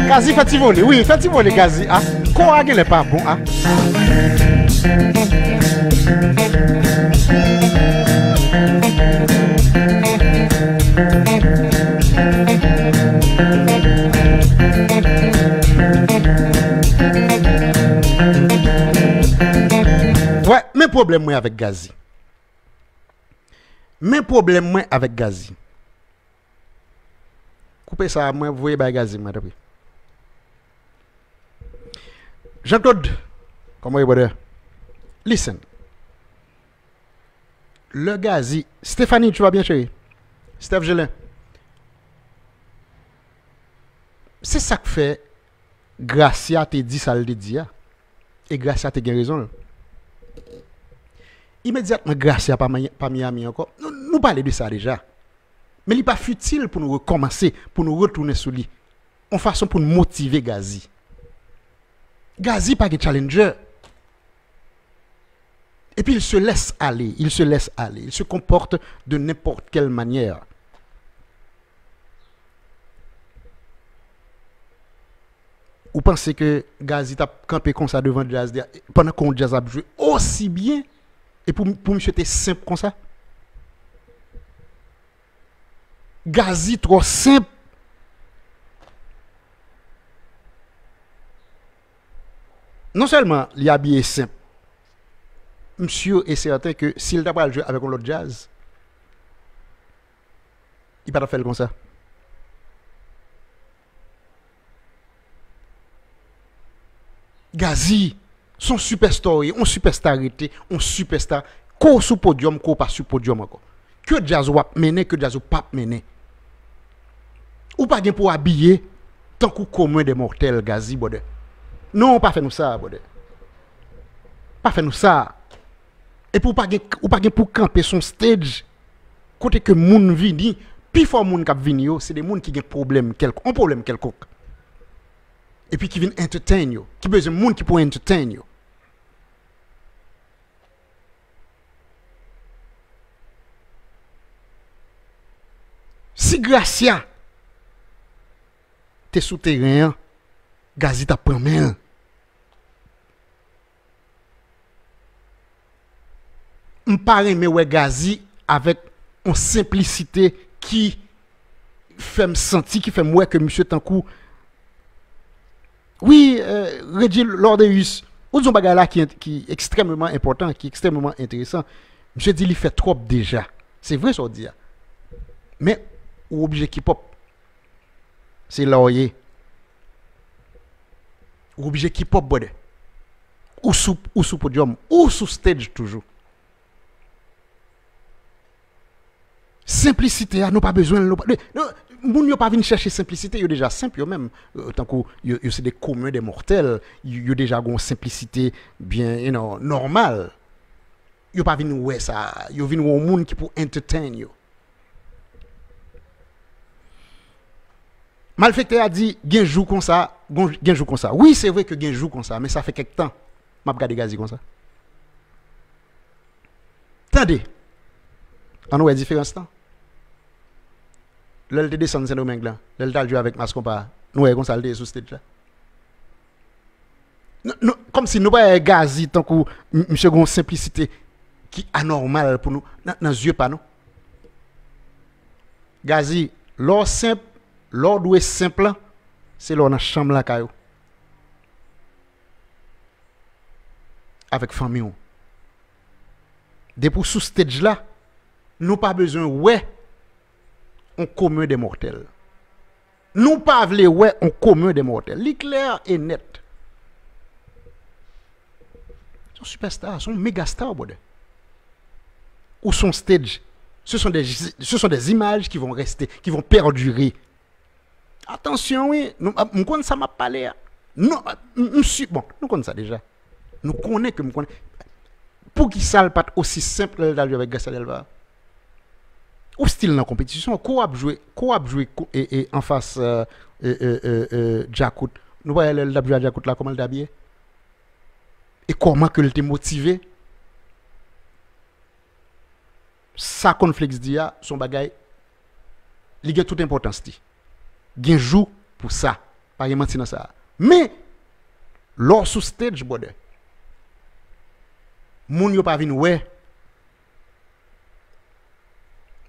Gazi fait voler, oui, fait voler Gazi. Ah, quoi qu'il n'est pas bon, ah. Ouais, mes problèmes moi avec Gazi. Mes problèmes moi avec Gazi. Coupez ça, moi, vous voyez pas Gazi, moi, depuis. Jean-Claude, comment est-ce que listen. Le Gazi, Stéphanie, tu vas bien, chérie? Steph Gelin. C'est ça que fait Gracia te dit ça le dit. Et Gracia te a raison. Immédiatement, Gracia pas Miami encore. Nous parlons de ça déjà. Mais il n'est pas futile pour nous recommencer, pour nous retourner sur lui. En façon pour nous motiver Gazi. Gazi pas de challenger. Et puis il se laisse aller, il se comporte de n'importe quelle manière. Vous pensez que Gazi t'a campé comme ça devant Jazz pendant qu'on Jazz a joué aussi bien et pour monsieur c'était simple comme ça? Gazi trop simple. Non seulement il est habillé simple, monsieur est certain que s'il n'a pas joué avec l'autre Jazz, il ne va pas faire comme ça. Gazi, son superstar, on superstarité, on superstar, ko sous podium, ko pas sous podium encore. Que Jazz wap mené, que Jazz pas mené. Ou pas gen pour habiller tant qu'on commun des mortels Gazi bode. Non, pas fait nous ça bode. Pas fait nous ça. Et pour pas gen ou pas gen pour camper son stage côté que moun vini, puis fort moun k'ap vini yo, c'est des moun qui gen problème quelconque. Et puis qui viennent entertain yo, qui besoin de monde qui pour entertain yo. Si Gracia t'es souterrain, Gazi t'a pris main. M'pare mais ouais Gazi avec une simplicité qui fait me sentir, qui fait moi que monsieur Tankou. Oui, Reggie Lordeus, ou un bagage là qui est extrêmement important, qui est extrêmement intéressant. Monsieur dit il fait trop déjà. C'est vrai ça dit. Mais ou obligé qui pop. C'est laurier. Ou obligé qui pop bode. Ou sous podium, ou sous stage toujours. Simplicité, nous pas besoin moun yo pas vinn chercher simplicité, yo déjà simple yo même tant que yo c'est des communs des mortels, yo déjà gon simplicité bien normal. Yo pas vinn ouais ça, yo vinn un monde qui pour entertain yo. Malfecté a dit gen jou comme ça, gen jou comme ça. Oui, c'est vrai que gen jou comme ça, mais ça fait quelque temps m'a regarder Gazi comme ça. Attendez. On a une différence là. L'elle descend Saint-Domingue là, l'elle t'a joué avec Mascompa, nous est comme ça le sous stage là. Non, comme si nous pas Gazi tant que monsieur gon simplicité qui anormale pour nous dans yeux pas non. Gazi, l'or simple, l'or doué simple, c'est l'or dans chambre là caillou. Avec famille. Depuis sous stage là, nous pas besoin ouais on commun des mortels. Nous pas vle ouais on commun des mortels. L'éclair est net. Son superstar, son méga star bode. Ou son stage, ce sont des images qui vont rester, qui vont perdurer. Attention oui, nous connaissons ça m'a parlé. Non, bon, nous connaissons ça déjà. Nous connaissons que nous connaissons. Pour qui ça pas aussi simple d'aller avec Gaston Delva. Ou style dans la compétition, quoi a joué et en face Jakut. Nous voyons le Jakut là comment il habillé. Et comment que il était motivé. Ça conflex dia son bagay il y a toute importance. Il y a un jour pour ça. Pas de mentir dans ça. Mais, lors sous stage, brother, moun yo pas vinn ouais.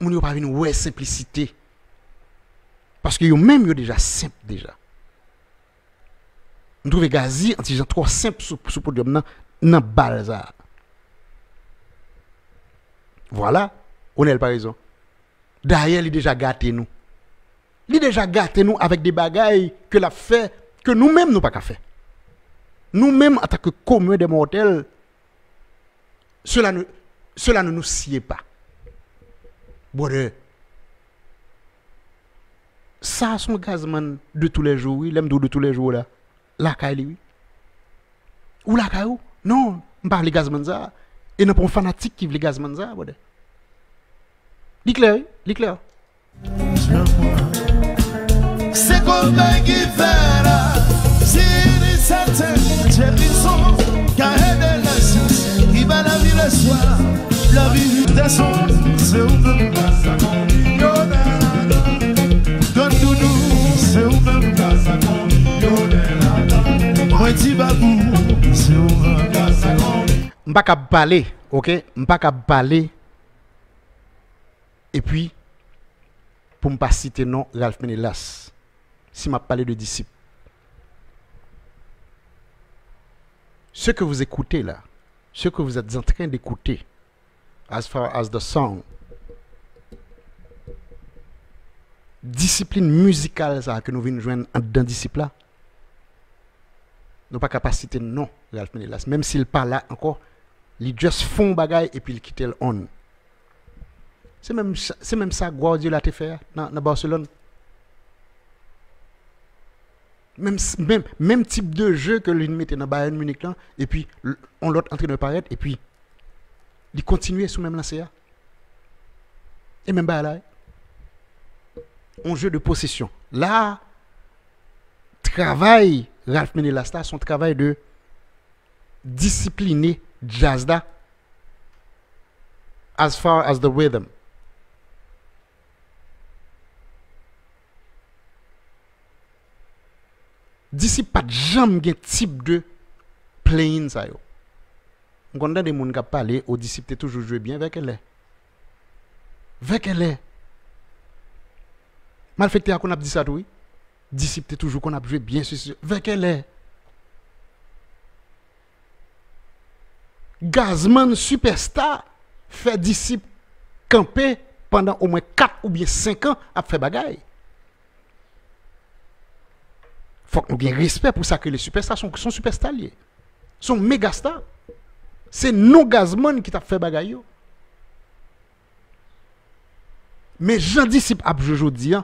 Moun yo pas vinn ouais simplicité. Parce que yo même yo déjà simple déjà. Nous trouvons Gazi anti gens trop simple sur podium nan balle ça. Voilà, on a pas raison. D'ailleurs, il déjà gâté nous. Il déjà gâté nous avec des bagailles que l'a fait que nous-mêmes nous pas qu'à faire. Nous-mêmes en tant que commun des mortels, cela ne nous sied pas. Bon, ça son gazman de tous les jours, oui, l'aime de tous les jours là. La caille oui. Ou la caille non, on parle de gazman ça et non pas un fanatique qui veut gazman ça, bon. L'éclair, l'éclair. C'est comme un qui fait là, c'est certain, j'ai raison, car elle est la source, qui va la vie le soir, la vie des sons, c'est où même ça donne nous, c'est où même ça moi tu vas vous, c'est où même ça m'pas qu'à parler, OK, m'pas qu'à parler. Et puis pour ne pas citer non Ralph Menelas, si m'a parlé de disciples. Ce que vous écoutez là, ce que vous êtes en train d'écouter, as far as the song, discipline musicale ça que nous venons joindre dans disciple là, nous pas capacité non Ralph Menelas, même s'il parle là encore, il juste font bagaille et puis il quitte le on. C'est même ça Guardiola a fait dans Barcelone. Même type de jeu que lui mettait dans Bayern Munich là, et puis on l'autre entraîneur paraître et puis il continuait sous même lancé. Et même là, un jeu de possession. Là, travail Ralph Menelas, son travail de discipliner jazz là, as far as the rhythm. D'ici pas de jamais un type de playing ça yo. On a des gens qui parlent aux disciples toujours jouer bien avec elle. Avec elle. Malfecté qu'on a dit ça oui. Disciple toujours qu'on a joué bien sur avec elle. Gazman superstar fait disciple camper pendant au moins 4 ou bien 5 ans à faire bagaille. Faut qu'on bien respect pour ça que les superstars sont superstars liés. Sont méga stars. C'est nos Gazman qui t'a fait bagaille. Mais Jean disciple à aujourd'hui,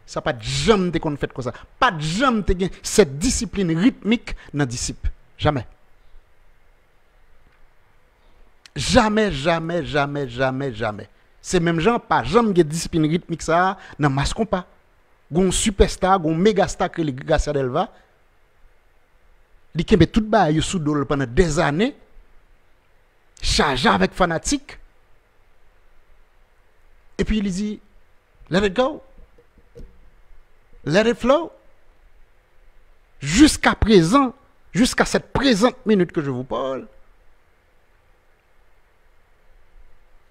ça pas jamais qu'on fait comme ça. Pas jamais cette discipline rythmique dans disciple. Jamais. Jamais. C'est même gens pas jamais de discipline rythmique ça dans mascon pas. Gon superstar, gon méga star que les Garcia Delva. Li kembe tout ba yo sous dol pendant des années. Chargé avec fanatique. Et puis il dit let it go. Let it flow. Jusqu'à présent, jusqu'à cette présente minute que je vous parle,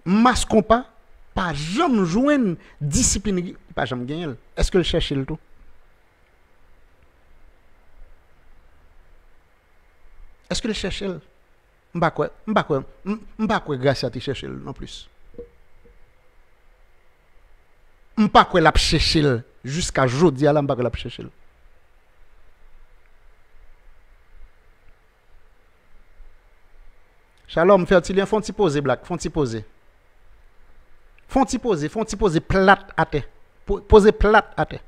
mascon pas jamais joindre discipline, pas jamais gagner. Est-ce que le cherche le tout? Est-ce que le cherche le? M'pa quoi grâce à te chercher non plus. M'pa quoi la chercher jusqu'à aujourd'hui là m'pa quoi la chercher. Shalom, fertilien, font-ils poser black, font-ils poser. Font-ils poser plate à terre. Poser plate à terre.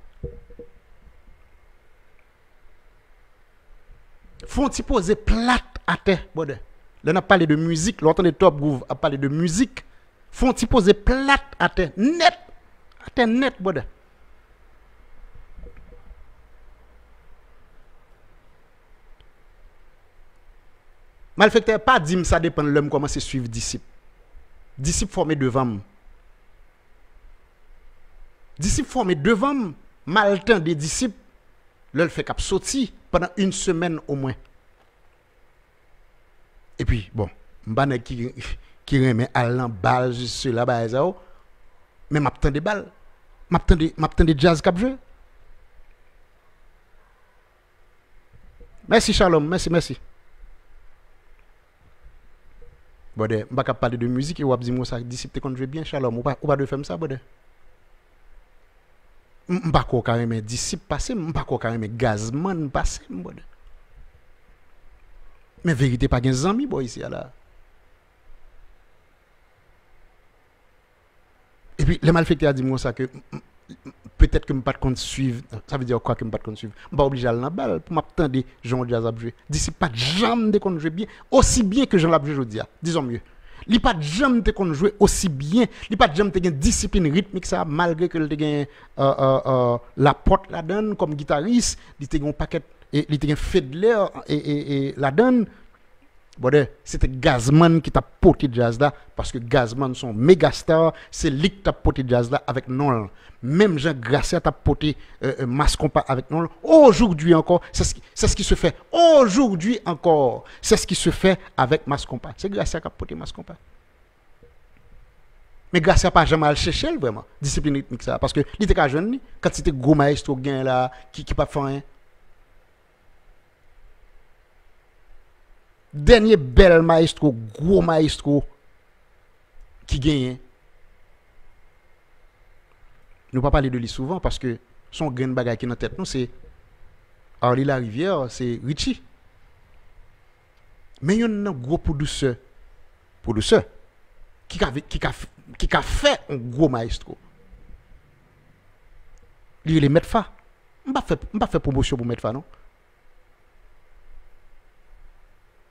Font-ils poser plate à terre, bode. Là on a parlé de musique, l'autre de Top Groove a parlé de musique. Font-ils poser plate à terre, net, bode. Malfecteur pas dit ça dépend de l'homme comment c'est suivre disciple. Disciple formé devant moi. Disciples formés devant mal temps des disciples, leur fait cap sorti pendant une semaine au moins. Et puis bon, m'bane qui remet allant balle juste là bas ça, mais m'attend des balles. M'attend des jazz cap jouer. Merci Shalom, merci. Bon, je ne vais pas parler de musique et on va dire que ça disciple qu'on joue bien Shalom, ou pas de faire ça, bon. Je ne vais pas carrément disciple passer, je ne vais pas carrément gazman passer, bon. Mais vérité pas gen amis boy ici là. Et puis les malfaiteurs a dit moi ça que peut-être que me pas compte suivre, ça veut dire quoi que me pas compte suivre. Pas obligé aller dans balle pour m'attendre Jean Jazz a jouer. D'ici pas jamais de qu'on joue bien aussi bien que Jean l'a joué aujourd'hui. Disons mieux. Li pas jamais de qu'on joue aussi bien, li pas jamais de gain discipline rythmique ça malgré que le gain la porte la donne comme guitariste, li te gain paquet et li te gain Fedler et la donne. Bon, c'était Gazman qui t'a porté jazz là parce que Gazman sont méga stars, c'est lui qui t'a porté jazz là avec non. Même Jean Gracia t'a porté Mascompa avec non. Aujourd'hui encore, c'est ce qui se fait. Aujourd'hui encore, c'est ce qui se fait avec Mascompa. C'est Gracia qui a porté Mascompa. Mais Gracia pas jamais al chercher vraiment discipline rythmique ça parce que il était jeune quand c'était gros maestro gain là qui pas fait rien. Dernier bel maestro, gros maestro qui gagne. Nous ne pas parler de lui souvent parce que son grain de bagaille qui est dans la tête, nous, c'est Henri Larivière, c'est Richie. Mais il y a un gros producteur qui a fait un gros maestro. Il est Metfa. Je ne pas fait promotion pour Metfa, non?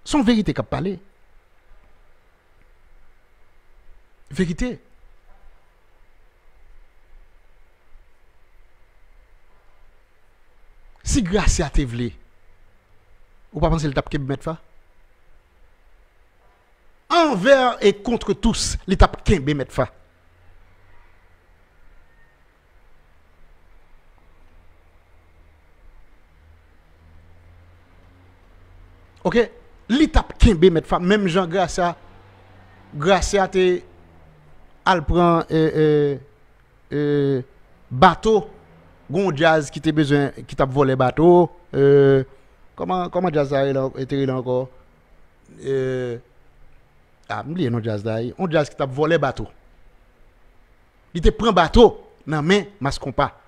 Son vérité qu'a parlé. Vérité. Si grâce à te vle, ou pas penser le tape qui mettre fa? Envers et contre tous, l'étape qui mettre fa. OK? L'étape qui mettre fa, même Jean Gracia te al prend bateau, gon jazz qui te besoin qui t'a volé bateau, comment jazz a été là encore m'oublier non jazz là, on jazz qui t'a volé bateau. Il te prend bateau nan main Mascompa.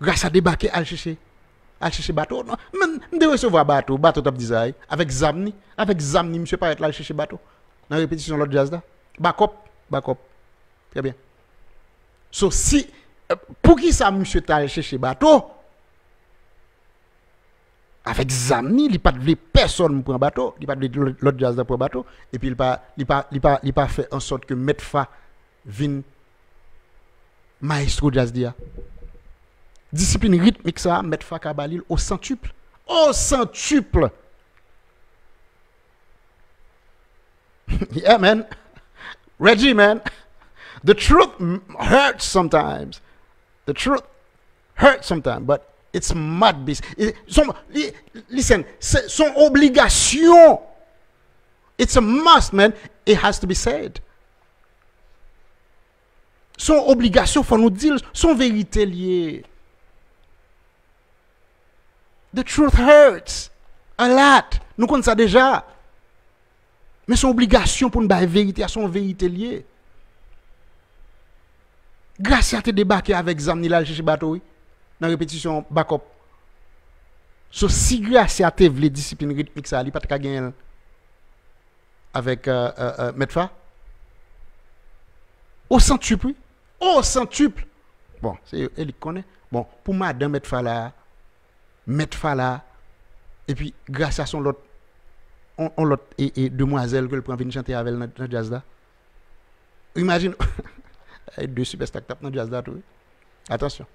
Gracia débarquer al chercher bateau non me de recevoir bateau t'a dit ça avec Zamni monsieur pas être là chercher bateau dans répétition l'autre jazz là backup très bien so si pour qui ça monsieur t'a chercher bateau avec Zamni il pas de personne pour un bateau il pas de l'autre jazz là pour bateau et puis il pas fait en sorte que Metfa vienne maestro jazz dia. Discipline rythmique ça, Metfa Kabalil au centuple. Au centuple. Yeah, man. Reggie, man. The truth hurts sometimes. The truth hurts sometimes, but it's mad beast. Listen, c'est son obligation. It's a must, man. It has to be said. Son obligation, faut nous dire, son vérité liée. The truth hurts a lot. Nous connaissons ça déjà. Mais son obligation pour nous faire vérité à son vérité liée. Grâce à te débarquer avec Zamni là chercher bateau dans répétition backup. So si grâce à te vle discipline rythmique ça, il pas ta gagner avec Metfa. Au centuple. Au centuple. Bon, c'est elle qui connaît. Bon, pour madame Metfa là et puis grâce à son l'autre on l'autre et demoiselle que le prend venir chanter avec dans jazz là. Imagine deux superstars qui tapent dans jazz là tout. Attention.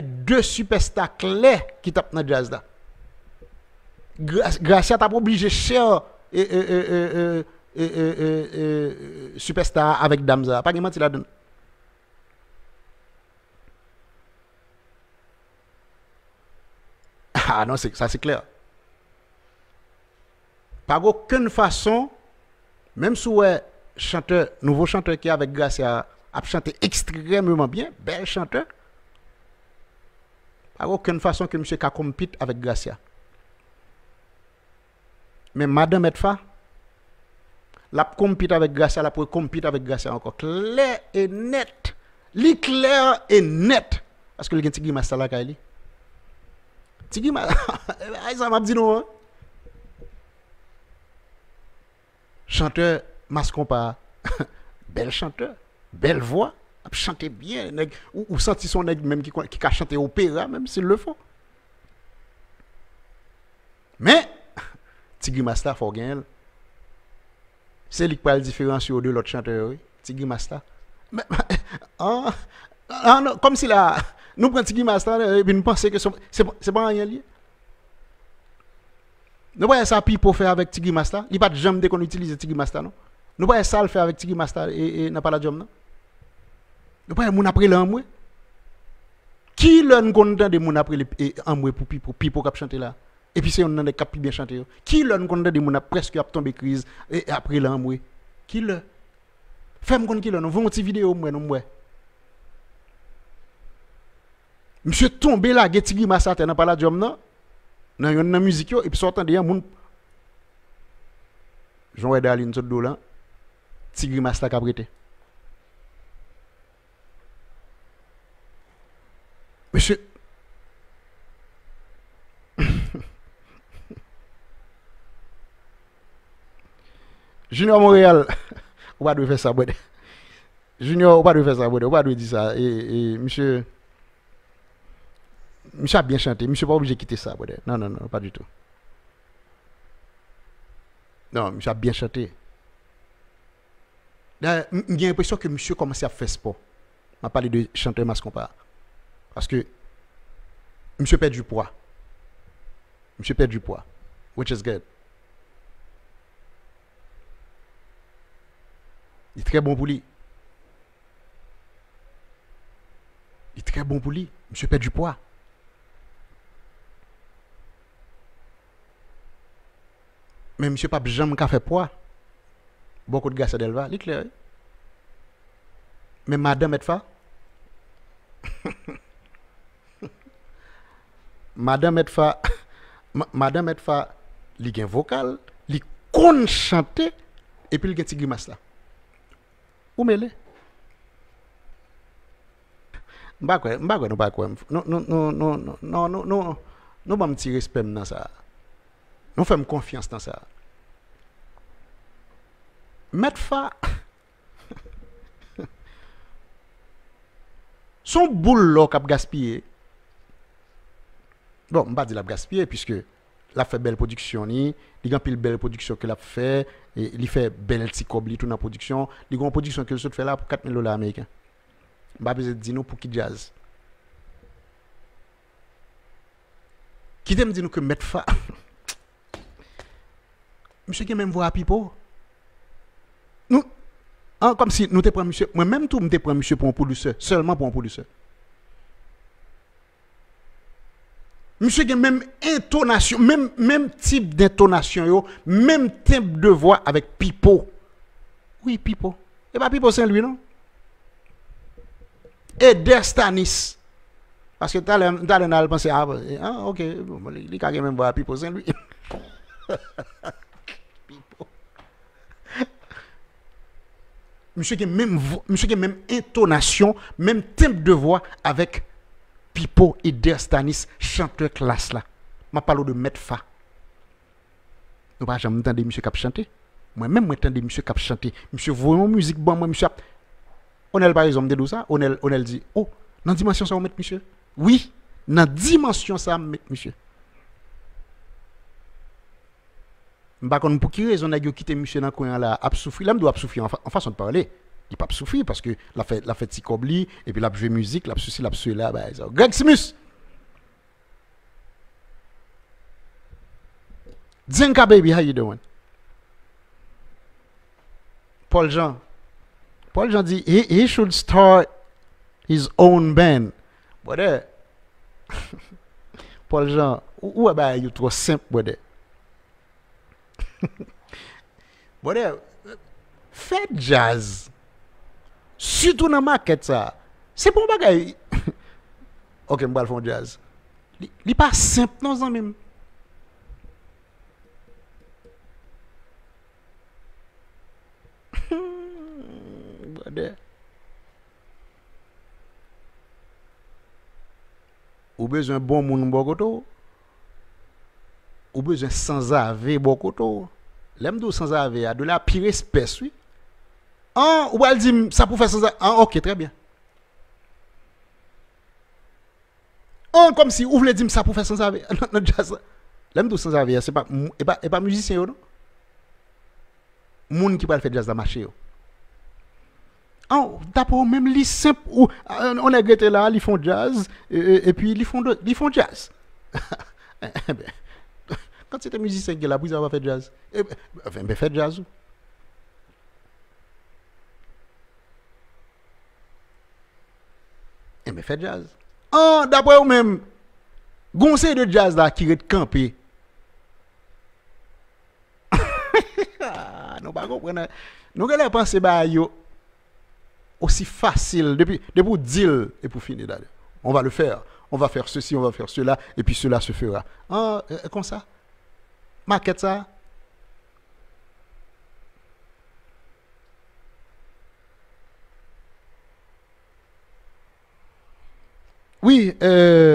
Deux superstars clés qui tapent dans jazz là. Grâce à t'as obligé cher superstar avec Damza. Pas de mentir là-dedans. Ah non, ça c'est clair. Par aucune façon, même si ouais, chanteur, nouveau chanteur qui est avec Gracia a chanté extrêmement bien, bel chanteur, par aucune façon que monsieur a compete avec Gracia. Mais Madame Edfa, la compete avec Gracia, la pour compete avec Gracia encore clair et net. Li clair et net. Parce que le Tigui Master la Kaili. Tigui Master, ça m'a dit non. Chanteur mascon pas. Bel chanteur, belle voix, chanter bien, ou senti son nèg même qui a chanté opéra même s'il le font. Mais Tigui Master faut gagner. C'est lui qui parle différencier de l'autre chanteur, oui. Tigui Master. Mais, non, comme si là, nous prenons Tigui Master et puis nous pensons que c'est pas rien lié. Nous voyons ça pour faire avec Tigui Master. Il n'y a pas de jamais qu'on utilise Tigui Master, non? Nous voyons ça le faire avec Tigui Master et n'a pas la job, non? Nous voyons mon après l'amoué. Qui l'on content de mon après l'amoué pour Pipo qui chanter là? Et puis c'est on a des cap bien chanter. Qui l'on content de mon presque a tombé crise et après l'amoué? Qui le? Fais-moi qu'on qui l'on, vous une petite vidéo moi non moi. Monsieur tombé là, Tigui Master n'a pas la job, non? Dans une musique et puis sortant de moun Jean Daline sur dos là Tigui Master qui a prêté. Monsieur Junior Montréal on va faire ça Junior on va faire ça on va dire ça et monsieur Monsieur a bien chanté. Monsieur pas obligé de quitter ça. Non, pas du tout. Non, monsieur a bien chanté. J'ai l'impression que monsieur commence à faire sport. On a parlé de chanteur mascon pas. Parce que monsieur perd du poids. Monsieur perd du poids. Which is good. Il est très bon pour lui. Il est très bon pour lui. Monsieur perd du poids. Mais monsieur pas jamais qu'a fait poids. Beaucoup de gars ça d'Elva, c'est clair. Mais madame Edfa Madame Edfa Madame Edfa li gen vocal, li kon chanter et puis li gen Tigui Master. Ou mêlé. M'ba quoi, non, nous pas petit respect dans ça. Nous faisons confiance dans ça. Metfa son boule là cap gaspiller. Bon, on va dire la gaspiller puisque la fait belle production ni, il a pile belle production que l'a fait et il fait belle petit cobli tout dans production, il a une production que le fait là pour $4,000 américains. On va besoin dire nous pour qui jazz. Qui t'aime dire nous que Metfa monsieur qui même voix à Pipo. Nous, comme si nous te prenons monsieur, moi-même tout me te prends monsieur pour un producteur, seulement pour un producteur. Monsieur qui même intonation, même type d'intonation, yo, même type de voix avec Pipo. Oui, Pipo. Et pas Pipo Saint-Louis, non? Et Destanis. Parce que t'as le pensé, ok, il a même voix à Pipo Saint-Louis. Monsieur qui même intonation, même type de voix avec Pipo et Derstanis, chanteur classe là. Je parle de Metfa. Nous pas jamais entendre monsieur qui chanter. Moi-même moi entendre monsieur qui chanter. Monsieur voyons musique bon moi monsieur. Onel par exemple dit ça, Onel dit "Oh, dans dimension ça on met monsieur." Oui, dans dimension ça on met monsieur. Par contre, pour qui raison n'a-t-il quitté monsieur dans coin là, a souffrir, là doit souffrir en façon de parler. Il pas souffrir parce que la fait petit cobli et puis la jouer musique, la souci, la souci là bah ça. Greg Simus. Zenka baby, how you doing? Paul Jean dit he should start his own band. But Paul Jean, ou bah you trop simple brother. Brother, faites jazz. Surtout dans maquette ça. C'est pour bagay. OK, m'ba faire jazz. Li pas simple non ça même. Brother. Ou besoin bon moun bokoto. Ou besoin sans ave bokoto. L'aime do sans ave a de la pire espèce oui. Ah, ou elle dit ça pour faire sans ave. Ah, OK, très bien. Ah, comme si ou voulez dire ça pour faire sans ave. Non jazz. L'aime do sans ave, c'est pas et pas musicien yo non. Moun qui va faire jazz dans marché yo. D'abord même les simple ou on a gâté là, ils font jazz et puis ils font jazz. Quand c'était musicien qui là, vous avez fait jazz. Ben fait jazz. Mais fait jazz. D'après vous même conseil de jazz là qui est campé. Nous pas comprendre. Nous allons penser bah yo aussi facile depuis pour dire et pour finir d'ailleurs. On va le faire. On va faire ceci, on va faire cela et puis cela se fera. Comme ça. Maquette ça. Oui,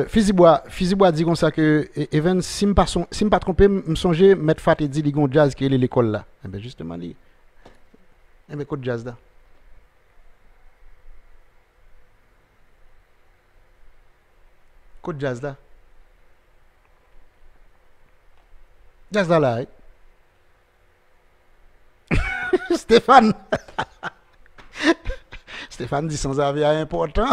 Fizibois dit comme ça que Evans si me pas trompé, me songer mettre Fat et dit ligon jazz qui est l'école là. Eh ben justement li. Eh ben code jazz là. Code jazz là. Jazz là. Stéphane. Stéphane dit sans avis important.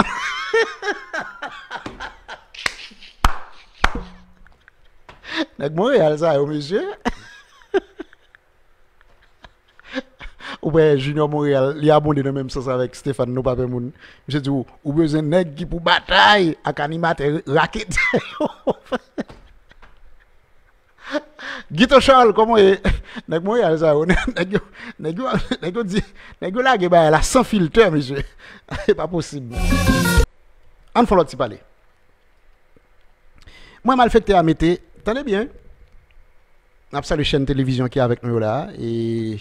Nèg Montréal ça au monsieur. Ouais, Junior Montréal, il a abondé dans même sens avec Stéphane no pas moun. Monsieur dit ou besoin nèg qui pour bataille avec animateur raquette. Guito Charles comment est nèg Montréal ça nèg dit nèg la ge ba la sans filtre monsieur. C'est pas possible. On faut l'autre parler. Moi mal fait à mettre, attendez bien. On a la chaîne télévision qui est avec nous là et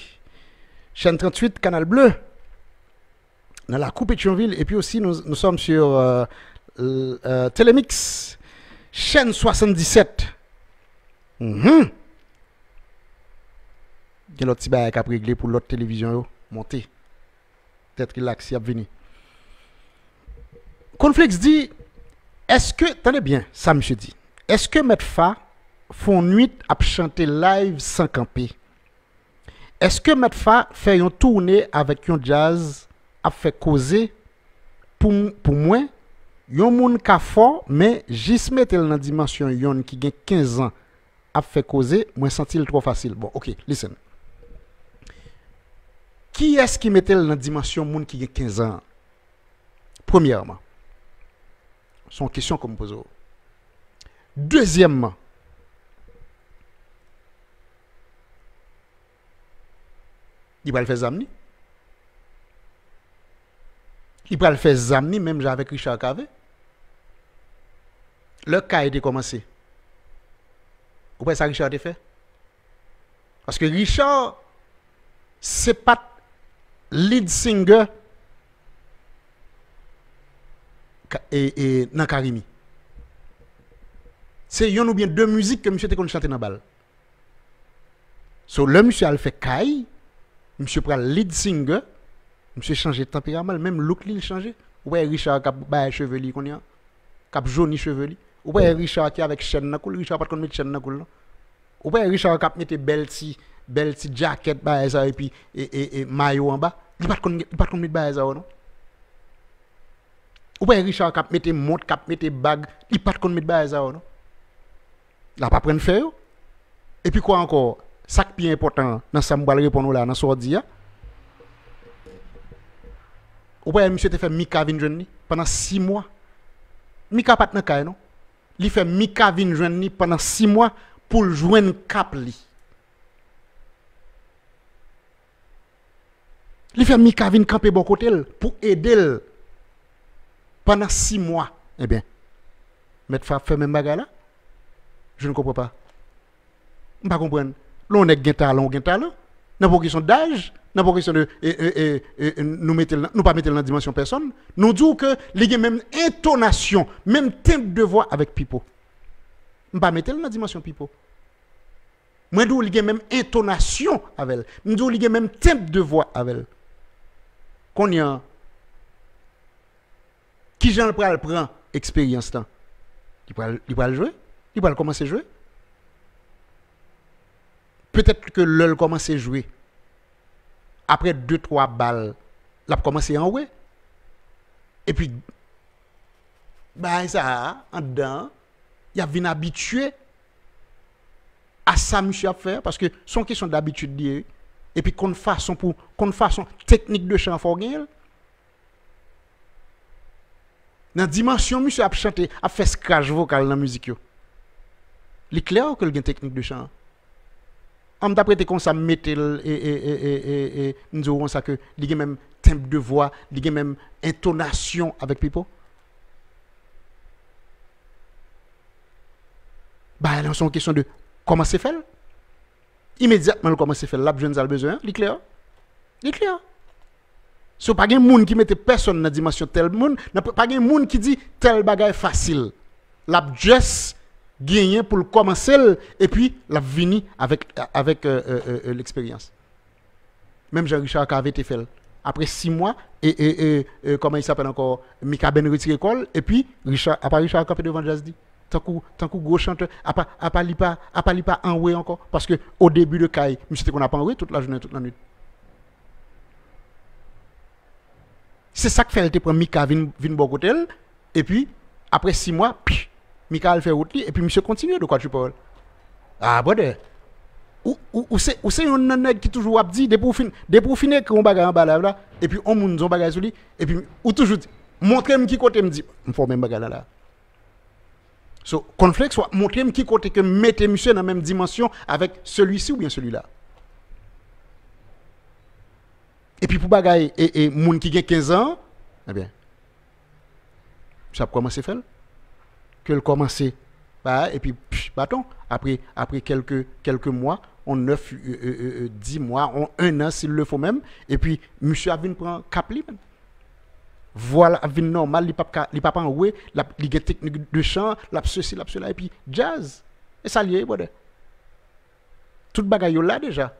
chaîne 38 Canal Bleu dans la coupe Pétionville et puis aussi nous sommes sur Télémix chaîne 77. Quel autre petit bail à régler pour l'autre télévision monter. Peut-être qu'il a accès à venir. Conflex dit est-ce que attendez bien ça monsieur dit est-ce que Maître Fa font nuit à chanter live sans camper? Est-ce que Maître Fa fait une tournée avec un jazz a fait causer pour moi yon moun ka fort mais juste mettre dans dimension yon qui gagne 15 ans a fait causer moi senti trop facile. Bon, OK, listen. Qui est-ce qui mettait dans dimension moun qui gagne 15 ans? Premièrement, son question comme pose. Deuxièmement, il va le faire zamni. Il va le faire zamni même avec Richard Cave. Le cas a été commencé. Vous voyez ça Richard a fait? Parce que Richard, c'est pas lead singer et dans Karimi. C'est yon ou bien deux musiques que monsieur te kon chanter dans balle. So le monsieur a fait Kai, monsieur prend lead singer, monsieur changer tempérament, même look li changer. Ouais Richard cap ba cheveux li kon yan, cap jaune cheveux li. Ouais Richard qui avec chaîne nan koul, Richard pas kon mettre chaîne nan koul. Ouais Richard cap mette belle ti jacket ba ça et puis et maillot en bas. Il pas kon mettre ba ça non. Ouais Richard cap mette montre cap mette bag, il pas kon mettre ba ça non. Là pas prendre faire. Et puis quoi encore? Ça qui est important dans ça me répondre là dans sordi. Ou bien monsieur te fait Mika vinn jeune pendant 6 mois. Mika pas dans kay non. Il fait Mika vin joindre ni pendant 6 mois pour joindre cap li. Il fait Mika vin camper bon côté pour aider pendant 6 mois. Eh bien, mettre fait même bagarre là. Je ne comprends pas. Je ne comprends pas. L'on est talent. N'a pas question d'âge, n'a pas question de nous pas mettre dans la dimension personne. Nous disons que il y a même intonation, même tempo de voix avec Pipo. Ne pas mettre dans la dimension Pipo. Moi dis il y a même intonation avec elle. Nous disons il y a même tempo de voix avec elle. Qu'on y a qui j'en prend expérience là. Il va jouer, il va commencer à jouer. Peut-être que l'on commence à jouer. Après 2-3 balles, l'a commencé à en jouer. Et puis, bah ça, en dedans, il a venu habitué à ça, monsieur, à faire. Parce que son question d'habitude, et puis qu'on façon technique de chant for gagner. Dans la dimension, monsieur a chanté, a fait scratch vocal dans la musique. Il est clair que il y a une technique de chant. On m'a prêté comme ça, mettre nous disons ça que il y a même tempo de voix, il y a même intonation avec Pipo. Bah, là, c'est une question de comment c'est fait. Immédiatement, comment c'est fait. Là, je n'ai besoin. Il est clair. Il est clair. Si pas de monde qui mette personne dans la dimension tel monde, pas de monde qui dit tel bagage facile. La just gagner pour le commencer et puis la venir avec l'expérience. Même Jean-Richard avait été fait après 6 mois et comment il s'appelle encore Mika Ben retiré l'école et puis Richard campé devant jazz dit tant que gros chanteur a pas enroué encore parce que au début de Kai monsieur qu'on a pas enroué toute la journée toute la nuit. C'est ça que fait elle prend Mika vinn bon côté et puis après 6 mois Michael fait route et puis monsieur continue de quoi tu parles. Ah bon ou c'est un nèg qui toujours a dit de pour finir qu'on bagarre en bas là et puis on moun zon bagarre sur lui et puis ou toujours montrer qui côté me dit me faut même bagarre là. So conflit soit montrer qui côté que mettez monsieur dans la même dimension avec celui-ci ou bien celui-là. Et puis pour bagarre et moun qui a 15 ans, eh bien ça commence à faire que le commencer et puis bâton après quelques mois on 10 mois on 1 an s'il le faut même et puis monsieur a vinn prend cap li voilà vinn normal il pas enroué il a technique de chant la ceci la cela et puis jazz et ça lié bon tout bagaille là déjà